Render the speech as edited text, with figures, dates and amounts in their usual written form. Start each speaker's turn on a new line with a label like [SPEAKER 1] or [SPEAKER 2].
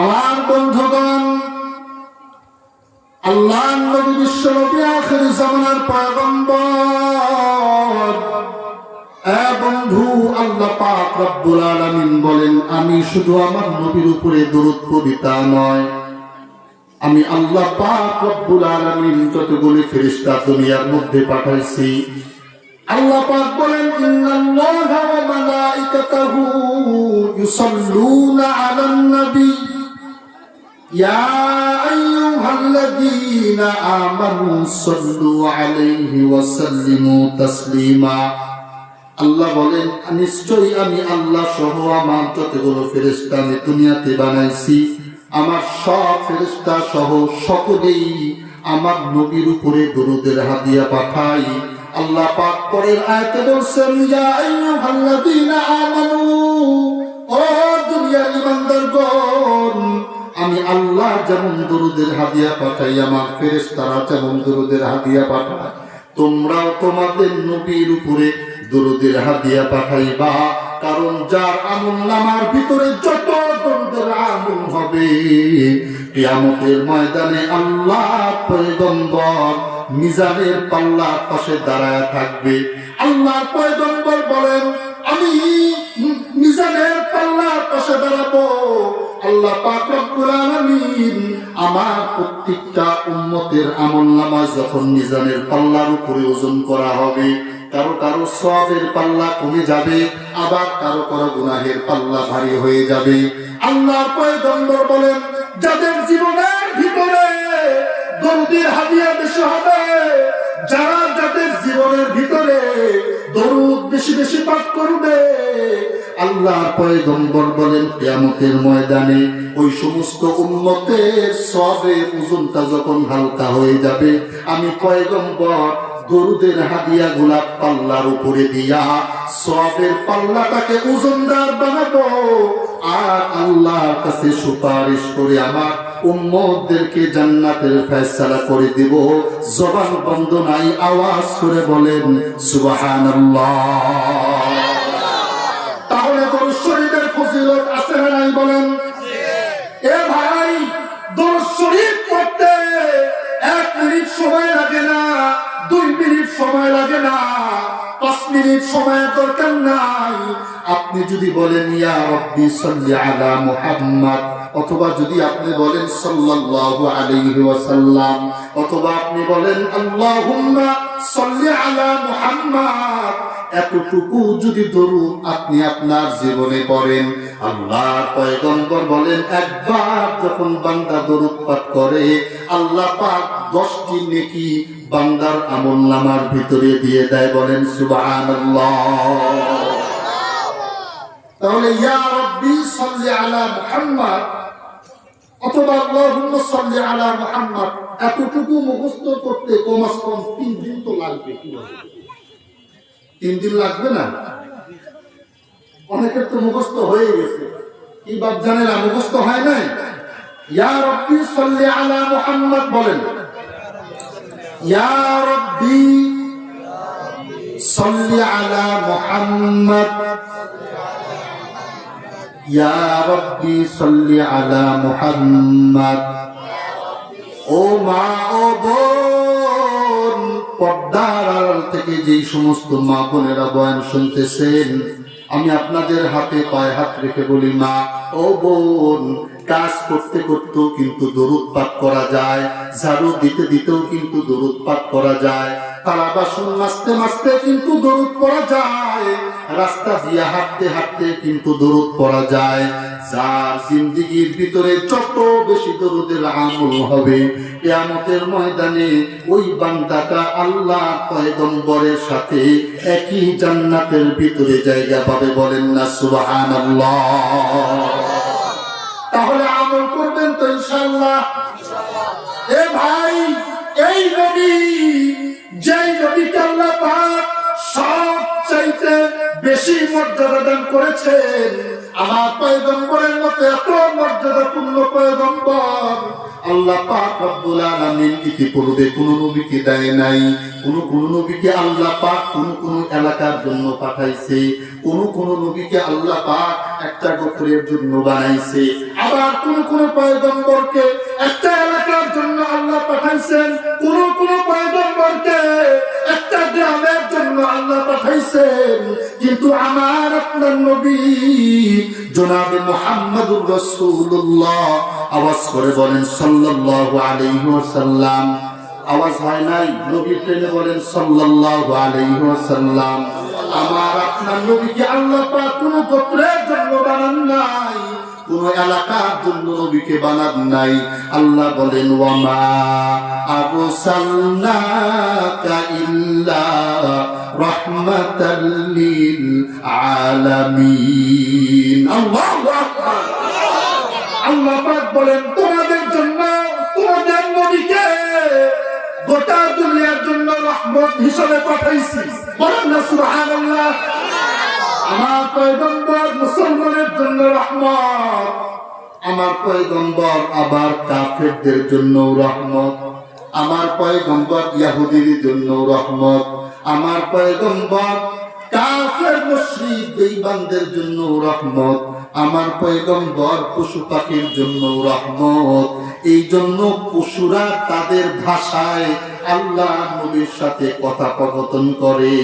[SPEAKER 1] আমার বন্ধুগণ, আল্লাহর নবী বিশ্ব নবী আখির জামানার পয়গম্বর। বন্ধু, আল্লাহ পাক রব্বুল আলামিন বলেন, আমি শুধু আমার নবীর উপরে দরুদ কবিতা নয়, আমি আল্লাহ পাক রব্বুল আলামিন যতগুলি ফেরেশতা দুনিয়ার মধ্যে পাঠাইছি, আল্লাহ পাক বলেন, ইন্নাল্লাহা ওয়া মালাইকাতাহু ইউসাল্লুনা আলান নবী ইয়া আইয়ুহাল্লাযীনা আমানু সাল্লু আলাইহি ওয়া সাল্লিমু তাসলিমা। আল্লাহ বলেন, নিশ্চয়ই আমি আল্লাহ সহ আমার যতগুলো ফেরেশতা আমি দুনিয়াতে বানাইছি, আমার সব ফেরেশতা সহ সকলেই আমার নবীর উপরে দরুদের হাদিয়া পাঠাই। আল্লাহ পাক পরের আয়াতে বলছেন, ইয়া আইয়ুহাল্লাযীনা আমানু, ও দুনিয়ার ঈমানদারগণ, আমি আল্লাহ যেমন দরুদের হাদিয়া পাঠাই, আমার ফেরেশতারা যেমন দরুদের হাদিয়া পাঠায়, তোমরাও তোমাদের নবীর উপরে দরুদের হাদিয়া পাঠাইবা। কারণ যার আমলনামার ভিতরে যত দরুদের আমল হবে, কিয়ামতের ময়দানে আল্লাহ পয়গম্বর মিজানের পাল্লার পাশে দাঁড়ায় থাকবে। আল্লাহর পয়গম্বর বলেন, আমি মিজানের পাল্লার পাশে দাঁড়াবো। আল্লাহ পাক রব্বুল আলামিন আমার প্রত্যেকটা উম্মতের আমলনামা যখন মিজানের পাল্লার উপরে ওজন করা হবে, কারো কারো সওয়াবের পাল্লা কমে যাবে, আবার কারো কারো গুনাহের পাল্লা ভারী হয়ে যাবে। আল্লাহর পয়গম্বর বলেন, যাদের জীবনের ভিতরে দরুদের হাদিয়া বেশি হবে, যারা যাদের জীবনের ভিতরে দরুদ বেশি বেশি পাঠ করবে, আল্লাহর পয়গম্বর বলেন, কিয়ামতের ময়দানে ওই সমস্ত উম্মতের সওয়াবের ওজনটা যখন হালকা হয়ে যাবে, আমি পয়গম্বর দরুদের হাদিয়া গুলা পাল্লার উপরে দিয়া সওয়াবের পাল্লাটাকে ওজনদার বানাবো, আর আল্লাহর কাছে সুপারিশ করে আমার উম্মতদেরকে জান্নাতের ফয়সালা করে দিব। জবান বন্ধ নাই, আওয়াজ করে বলেন সুবহানাল্লাহ। তাহলে দরুদ শরীফের ফজিলত আছে না নাই বলেন? এ ভাই, দরুদ শরীফ পড়তে 1 মিনিট সময় লাগে না, 2 মিনিট সময় লাগে না, 5 মিনিট সময়ের দরকার নাই। আপনি যদি বলেন ইয়া রাব্বি সাল্লি আলা মুহাম্মদ, অথবা যদি আপনি বলেন সাল্লাল্লাহু আলাইহি ওয়াসাল্লাম, অথবা আপনি বলেন আল্লাহুম্মা সাল্লি আলা মুহাম্মদ, এতটুকু যদি দরুদ আপনি আপনার জীবনে পড়েন, আল্লাহর পয়গম্বর বলেন, একবার যখন বান্দা দরুদ পাঠ করে, আল্লাহ পাক 10টি নেকি বান্দার আমলনামার ভিতরে দিয়ে দেয়। বলেন সুবহানাল্লাহ। তাহলে ইয়া রাব্বি সাল্লি আলা মুহাম্মদ অথবা আল্লাহুম্মা সাল্লি আলা মুহাম্মদ এতটুকু মুখস্থ করতে কমস কম 3 দিন তো লাগবে। 3 দিন লাগবে না? অনেকের তো মুখস্থ হয়ে গেছে, কি বাপ জানেন না মুখস্থ হয় নাই? ইয়া রাব্বি সাল্লি আলা মুহাম্মদ বলেন, ইয়া রাব্বি সাল্লি আলা মুহাম্মদ, ইয়া রাব্বি সাল্লি আলা মুহাম্মদ। ও মা, ও বোন, পর্দার আড়াল থেকে যেই সমস্ত মা বোনেরা বয়ান শুনতেছেন, আমি আপনাদের হাতে পায়ে হাত রেখে বলি, মা ও বোন, কাজ করতে করতেও কিন্তু দরুদ পাঠ করা যায়, ঝাড়ু দিতে দিতেও কিন্তু দরুদ পাঠ করা যায়, থালা বাসন মাজতে মাজতে কিন্তু দরুদ পড়া যায়, রাস্তা দিয়ে হাঁটতে হাঁটতে কিন্তু দরুদ পড়া যায়। যার জিন্দেগির ভিতরে যত বেশি দরুদের আমল হবে, কিয়ামতের ময়দানে ওই বান্দাটা আল্লাহ পয়গম্বরের সাথে একই জান্নাতের ভিতরে জায়গা পাবে। বলেন না সুবহানাল্লাহ। তাহলে আমল করবেন তো ইনশাআল্লাহ? এ ভাই, এই নবী, যেই নবীকে আল্লাহ পাক সবচাইতে বেশি মর্যাদা দান করেছেন, আমার পয়গম্বরের মতো এত মর্যাদাপূর্ণ পয়গম্বর আল্লাহ পাক রব্বুল আলামিন ইতিপূর্বে কোন নবীকে দেয় নাই। কোন নবীকে আল্লাহ পাক কোন এলাকার জন্য পাঠাইছে, কোন নবীকে আল্লাহ পাক একটা গোত্রের জন্য বানাইছে। আবার কোন পয়গম্বরকে একটা এলাকার জন্য আল্লাহ পাঠাইছেন, কোন পয়গম্বরকে একটা গ্রামের জন্য আল্লাহ পাঠাইছেন। কিন্তু আমার আপনার নবী জনাবে মুহাম্মদুর রাসূলুল্লাহ আওয়াজ করে বলেন সাল্লাল্লাহু আলাইহি ওয়াসাল্লাম। আওয়াজ হয় নাই? নবী প্রেমে বলেন সাল্লাল্লাহু আলাইহি ওয়াসাল্লাম। আমার আপনার নবীকে আল্লাহ পাক কোন গোত্রের জন্য বানান নাই, কোন এলাকার জন্য নবীকে বানান নাই। আল্লাহ বলেন ওয়ামা আরসালনাকা ইল্লা রাহমাতাল লিল আলামিন। আল্লাহু আকবার। আল্লাহ পাক বলেন তোমাদের জন্য, তোমাদের নবীকে গোটা দুনিয়ার জন্য রহমত হিসেবে পাঠাইছি। বলেন না সুবহানাল্লাহ। আমার পয়গম্বর মুসলমানের জন্য রহমত, আমার পয়গম্বর আবার কাফেরদের জন্য রহমত, আমার পয়গম্বর ইহুদির জন্য রহমত, আমার পয়গম্বর কাফের মুশরিক বেঈমানদের জন্য রহমত, আমার পয়গম্বর পশু পাখির জন্য রহমত। এই জন্য পশুরা তাদের ভাষায় আল্লাহ নবীর সাথে কথোপকথন করে।